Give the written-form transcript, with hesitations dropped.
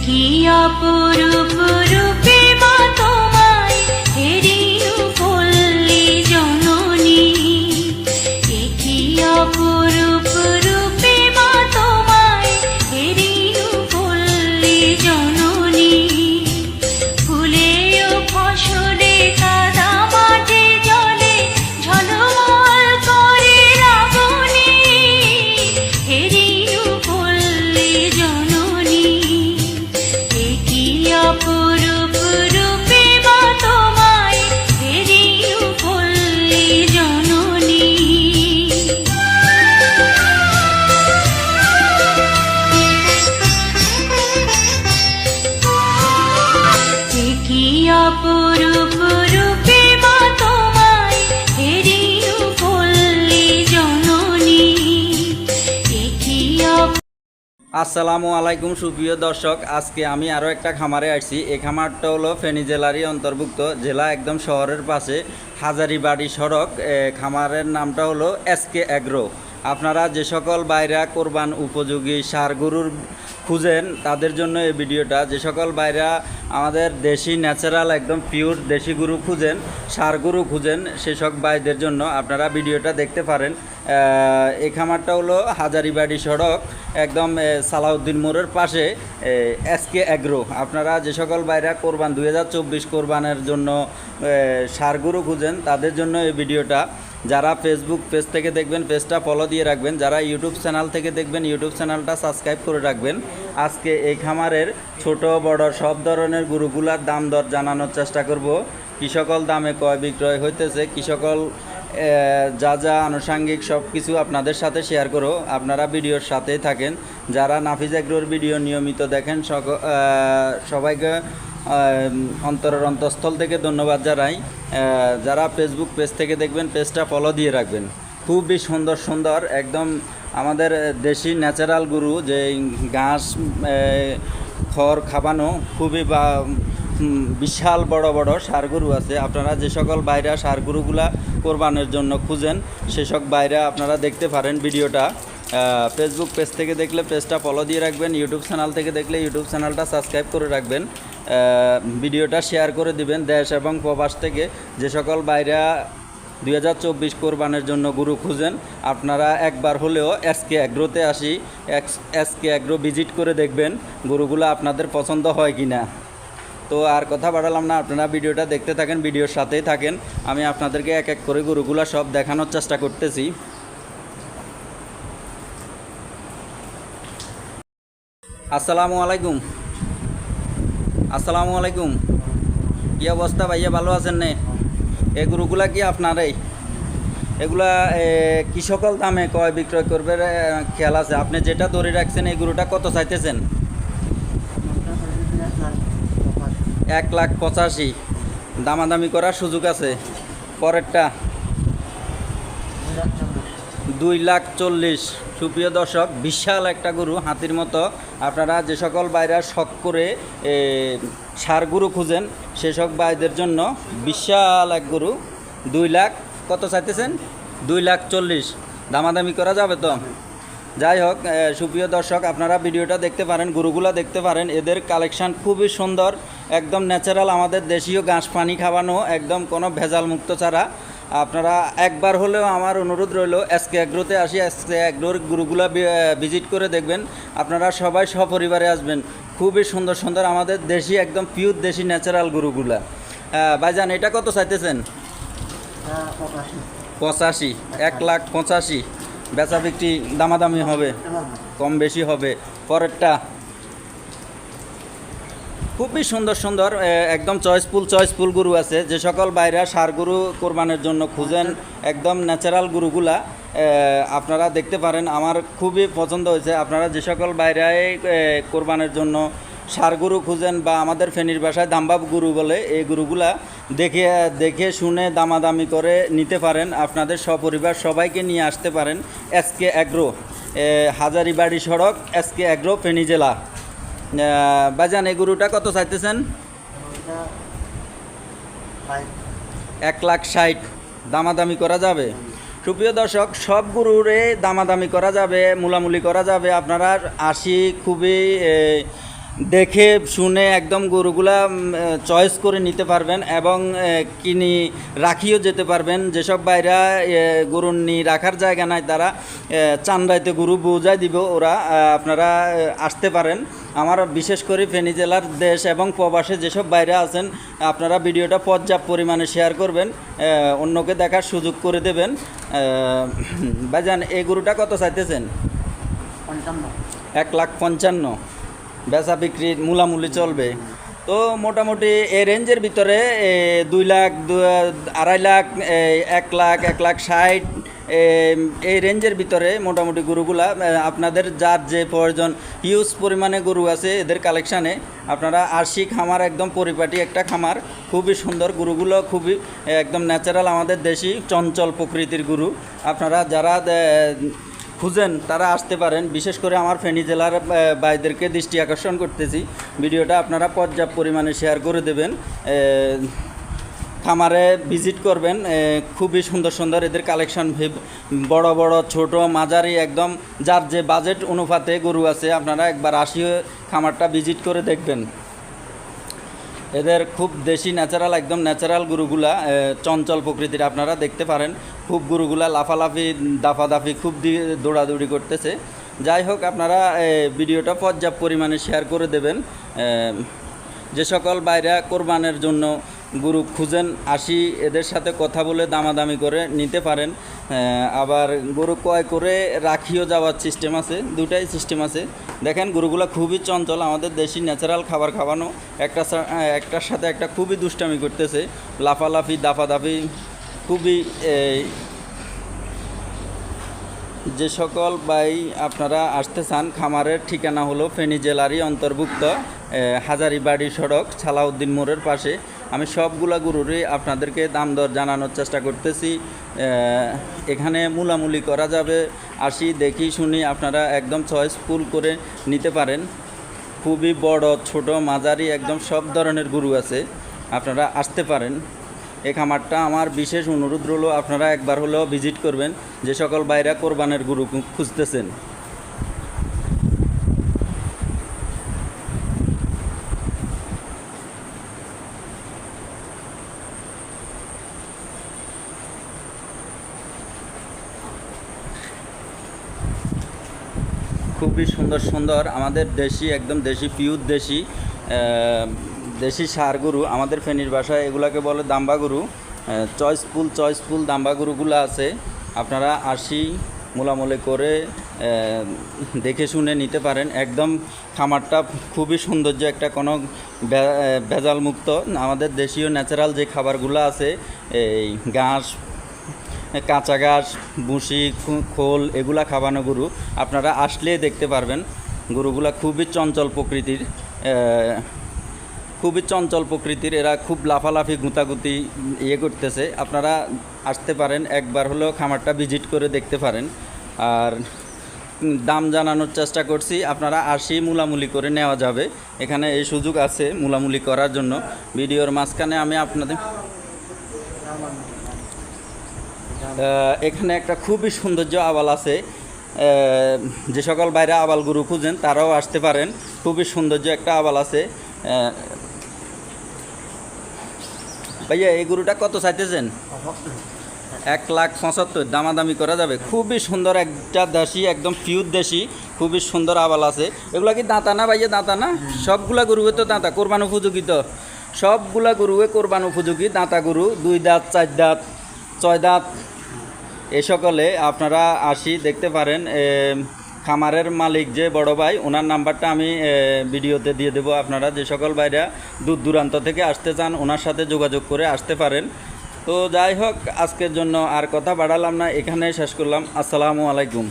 কি অপরূপ রূপে মা তোমায় হেরিনু পল্লী জননী, কি অপরূপ রূপে মা তোমায় হেরিনু পল্লী জননী। ফুলে ও ফসলে কাদা মাঠে জলে ঝলমল করে রাবণী, হেরিনু পল্লী জননী। কি অপরূপ রূপে মা তোমায় হেরিনু পল্লী জননী। কি অপরূপ রূপে মা তোমায় হেরিনু পল্লী জননী। আসসালামু আলাইকুম সুপ্রিয় দর্শক, আজকে আমি আরও একটা খামারে আসছি। এই খামারটা হলো ফেনী জেলারই অন্তর্ভুক্ত, জেলা একদম শহরের পাশে, হাজারিবাড়ি সড়ক। খামারের নামটা হলো এসকে অ্যাগ্রো। আপনারা যে সকল বাইরা কোরবান উপযোগী ষাঁড় গরুর খুঁজেন তাদের জন্য এই ভিডিওটা। যে সকল বাইরা আমাদের দেশি ন্যাচারাল একদম পিওর দেশি গরু খুঁজেন, ষাঁড় গরু খুঁজেন, সেসব বাইদের জন্য আপনারা ভিডিওটা দেখতে পারেন। এই খামারটা হলো হাজারিবাড়ি সড়ক, একদম সালাউদ্দিন মোড়ের পাশে এসকে অ্যাগ্রো। আপনারা যে সকল বাইরা কোরবান 2024 কোরবানের জন্য ষাঁড় গরু খুঁজেন তাদের জন্য এই ভিডিওটা। যারা ফেসবুক পেজ থেকে দেখবেন পেজটা ফলো দিয়ে রাখবেন, যারা ইউটিউব চ্যানেল থেকে দেখবেন ইউটিউব চ্যানেলটা সাবস্ক্রাইব করে রাখবেন। আজকে এই খামারের ছোট বড় সব ধরনের গরুগুলার দাম দর জানানোর চেষ্টা করব। কী সকল দামে ক্রয় বিক্রয় হইতেছে, কী সকল যা যা আনুষাঙ্গিক সব কিছু আপনাদের সাথে শেয়ার করো। আপনারা ভিডিওর সাথেই থাকেন। যারা নাফিজ এগ্রোর ভিডিও নিয়মিত দেখেন সবাইকে অন্তরের অন্তঃস্থল থেকে ধন্যবাদ জানাই। যারা ফেসবুক পেজ থেকে দেখবেন পেজটা ফলো দিয়ে রাখবেন। খুবই সুন্দর সুন্দর একদম আমাদের দেশি ন্যাচারাল গরু, যে ঘাস খড় খাবানো খুবই বিশাল বড় বড় ষাঁড় গরু আছে। আপনারা যে সকল বাইরা ষাঁড় গরুগুলা কোরবানের জন্য খুঁজেন সেসব বাইরা আপনারা দেখতে পারেন ভিডিওটা। ফেসবুক পেজ থেকে দেখলে পেজটা ফলো দিয়ে রাখবেন, ইউটিউব চ্যানেল থেকে দেখলে ইউটিউব চ্যানেলটা সাবস্ক্রাইব করে রাখবেন, ভিডিওটা শেয়ার করে দিবেন। দেশ এবং প্রবাস থেকে যে সকল বাইরা 2024 কোরবানের জন্য গরু খুঁজেন আপনারা একবার হলেও এসকে অ্যাগ্রোতে এসকে অ্যাগ্রো ভিজিট করে দেখবেন গরুগুলো আপনাদের পছন্দ হয় কি না। তো আর কথা বাড়ালাম না, আপনারা ভিডিওটা দেখতে থাকেন, ভিডিওর সাথেই থাকেন। আমি আপনাদেরকে এক এক করে গরুগুলো সব দেখানোর চেষ্টা করতেছি। আসসালামু আলাইকুম। আসসালামু আলাইকুম, কী অবস্থা ভাইয়া, ভালো আছেন নে? এই গরুগুলা কি আপনারই? এগুলা কী সকল দামে ক্রয় বিক্রয় করবে খেয়াল আছে? আপনি যেটা ধরে রাখছেন এই গরুটা কত চাইতেছেন? 1,85,000। দামাদামি করার সুযোগ আছে। পরেরটা 2,40,000। সুপ্রিয় দর্শক, বিশাল একটা গরু, হাতির মতো। আপনারা যে সকল বাইরা শখ করে ষাঁড় গরু খুঁজেন সেসব বাইদের জন্য বিশাল এক গরু। 2 লাখ কত চাইতেছেন? 2,40,000। দামাদামি করা যাবে তো? যাই হোক, সুপ্রিয় দর্শক, আপনারা ভিডিওটা দেখতে পারেন, গরুগুলা দেখতে পারেন। এদের কালেকশান খুবই সুন্দর, একদম ন্যাচারাল, আমাদের দেশীয় ঘাস পানি খাওয়ানো, একদম কোনো ভেজাল মুক্ত ছাড়া। আপনারা একবার হলেও আমার অনুরোধ রইল এসকে অ্যাগ্রোতে আসি, এসকে অ্যাগ্রোর গরুগুলা ভিজিট করে দেখবেন। আপনারা সবাই সপরিবারে আসবেন। খুবই সুন্দর সুন্দর আমাদের দেশি একদম পিওর দেশি ন্যাচারাল গরুগুলা। ভাইজান, এটা কত চাইতেছেন? 85। 1,85,000। বেচা বিক্রি দামাদামি হবে, কম বেশি হবে। পরেরটা খুবই সুন্দর সুন্দর একদম চয়েসফুল গরু আছে। যে সকল বাইরা ষাঁড় গরু কোরবানের জন্য খুঁজেন একদম ন্যাচারাল গরুগুলা আপনারা দেখতে পারেন। আমার খুবই পছন্দ হয়েছে। আপনারা যে সকল বাইরায় কোরবানের জন্য ষাঁড় গরু খুঁজেন বা আমাদের ফেনীর ভাষায় দামবাব গরু বলে, এই গরুগুলা দেখে শুনে দামাদামি করে নিতে পারেন। আপনাদের সপরিবার সবাইকে নিয়ে আসতে পারেন এসকে অ্যাগ্রো, হাজারিবাড়ি সড়ক, এসকে অ্যাগ্রো, ফেনী জেলা। বাজান, এই গরুটা কত চাইতেছেন? 1,60,000। দামাদামি করা যাবে? সুপ্রিয় দর্শক, সব গরুরে দামাদামি করা যাবে, মূলামূলি করা যাবে। আপনারা আসি খুবই দেখে শুনে একদম গরুগুলা চয়েস করে নিতে পারবেন এবং কিনে রাখিও যেতে পারবেন। যেসব বাইরা গরু নিয়ে রাখার জায়গা নাই তারা চান্দাইতে গরু বোঝাই দিব ওরা, আপনারা আসতে পারেন। আমার বিশেষ করে ফেনী জেলার দেশ এবং প্রবাসে যেসব বাইরে আছেন আপনারা ভিডিওটা পর্যাপ্ত পরিমাণে শেয়ার করবেন, অন্যকে দেখার সুযোগ করে দেবেন। ভাইজান এই গরুটা কত চাইতেছেন? 1,55,000 বেচা বিক্রির মূলামূলি চলবে। তো মোটামুটি এই রেঞ্জের ভিতরে 2 লাখ, 2.5 লাখ, 1 লাখ, 1,60,000 এই রেঞ্জের ভিতরে মোটামুটি গরুগুলা আপনাদের যার যে প্রয়োজন, হিউজ পরিমাণে গরু আছে এদের কালেকশানে। আপনারা আশি খামার একদম পরিপাটি একটা খামার, খুবই সুন্দর গরুগুলো, খুবই একদম ন্যাচারাল আমাদের দেশি চঞ্চল প্রকৃতির গরু। আপনারা যারা খুঁজেন তারা আসতে পারেন। বিশেষ করে আমার ফেনী জেলার ভাইদেরকে দৃষ্টি আকর্ষণ করতেছি, ভিডিওটা আপনারা পর্যাপ্ত পরিমাণে শেয়ার করে দেবেন, খামারে ভিজিট করবেন। খুবই সুন্দর সুন্দর এদের কালেকশন, বড় বড় ছোট মাঝারি একদম যার যে বাজেট অনুপাতে গরু আছে। আপনারা একবার আসিয়ে খামারটা ভিজিট করে দেখবেন। এদের খুব দেশি ন্যাচারাল, একদম ন্যাচারাল গরুগুলা, চঞ্চল প্রকৃতির। আপনারা দেখতে পারেন খুব গরুগুলা লাফালাফি দাফাদাফি খুব দৌড়াদৌড়ি করতেছে। যাই হোক, আপনারা ভিডিওটা পর্যাপ্ত পরিমাণে শেয়ার করে দেবেন। যে সকল বাইরা কোরবানের জন্য গরু খুঁজেন আসি এদের সাথে কথা বলে দামাদামি করে নিতে পারেন। আবার গরু ক্রয় করে রাখিও যাওয়ার সিস্টেম আছে, দুটাই সিস্টেম আছে। দেখেন গরুগুলো খুবই চঞ্চল, আমাদের দেশি ন্যাচারাল খাবার খাওয়ানো, একটার সাথে একটা খুবই দুষ্টামি করতেছে, লাফালাফি দাফাদাফি খুবই। যে সকল ভাই আপনারা আসতে চান, খামারের ঠিকানা হলো ফেনী জেলারই অন্তর্ভুক্ত হাজারীবাড়ি সড়ক সালাউদ্দিন মোড়ের পাশে। আমি সবগুলা গরুরই আপনাদেরকে দাম দর জানানোর চেষ্টা করতেছি। এখানে মূলামূলি করা যাবে, আসি দেখি শুনি আপনারা একদম চয়েসফুল করে নিতে পারেন। খুবই বড় ছোট মাঝারি একদম সব ধরনের গরু আছে, আপনারা আসতে পারেন। এই খামারটা আমার বিশেষ অনুরোধ রইল, আপনারা একবার হলেও ভিজিট করবেন যে সকল বাইরা কোরবানের গরু খুঁজতেছেন। খুবই সুন্দর সুন্দর আমাদের দেশি, একদম দেশি পিওর দেশি ষাঁড় গরু, আমাদের ফেনীর ভাষায় এগুলাকে বলে দাম্বা গরু। চয়েসফুল দাম্বা গরুগুলো আছে। আপনারা আসি মোলামুলি করে দেখে শুনে নিতে পারেন। একদম খামারটা খুবই সৌন্দর্য, একটা কোনো ভেজাল মুক্ত। আমাদের দেশীয় ন্যাচারাল যে খাবারগুলো আছে, এই ঘাস, কাঁচা ঘাস, ভুসি, খোল, এগুলা খাওয়ানো গরু। আপনারা আসলে দেখতে পারবেন গরুগুলা খুবই চঞ্চল প্রকৃতির, এরা খুব লাফালাফি গুঁতাগুতি করতেছে। আপনারা আসতে পারেন, একবার হলেও খামারটা ভিজিট করে দেখতে পারেন। আর দাম জানানোর চেষ্টা করছি, আপনারা আসি মূলামূলি করে নেওয়া যাবে। এখানে এই সুযোগ আছে মূলামূলি করার জন্য। ভিডিওর মাঝখানে আমি আপনাদের এখানে একটা খুবই সৌন্দর্য আবাল আছে। যে সকল বাইরে আবাল গরু খুঁজেন তারাও আসতে পারেন। খুবই সৌন্দর্য একটা আবাল আছে। ভাইয়া এই গরুটা কত চাইতেছেন? 1,75,000 দামাদামি করা যাবে। খুবই সুন্দর একটা দেশি, একদম পিওর দেশি, খুবই সুন্দর আবাল আছে। এগুলা কি দাঁতা না ভাইয়া? দাঁতা না? সবগুলা গরুয়ে তো দাঁতা, কোরবান উপযোগী তো সবগুলা গরুয়ে কোরবান উপযোগী দাঁতা গরু। 2 দাঁত, 4 দাঁত, 6 দাঁত এ সকলে আপনারা আসি দেখতে পারেন। খামারের মালিক যে বড় ভাই, ওনার নাম্বারটা আমি ভিডিওতে দিয়ে দেবো। আপনারা যে সকল ভাইরা দূর দূরান্ত থেকে আসতে চান ওনার সাথে যোগাযোগ করে আসতে পারেন। তো যাই হোক, আজকের জন্য আর কথা বাড়ালাম না, এখানে শেষ করলাম। আসসালামু আলাইকুম।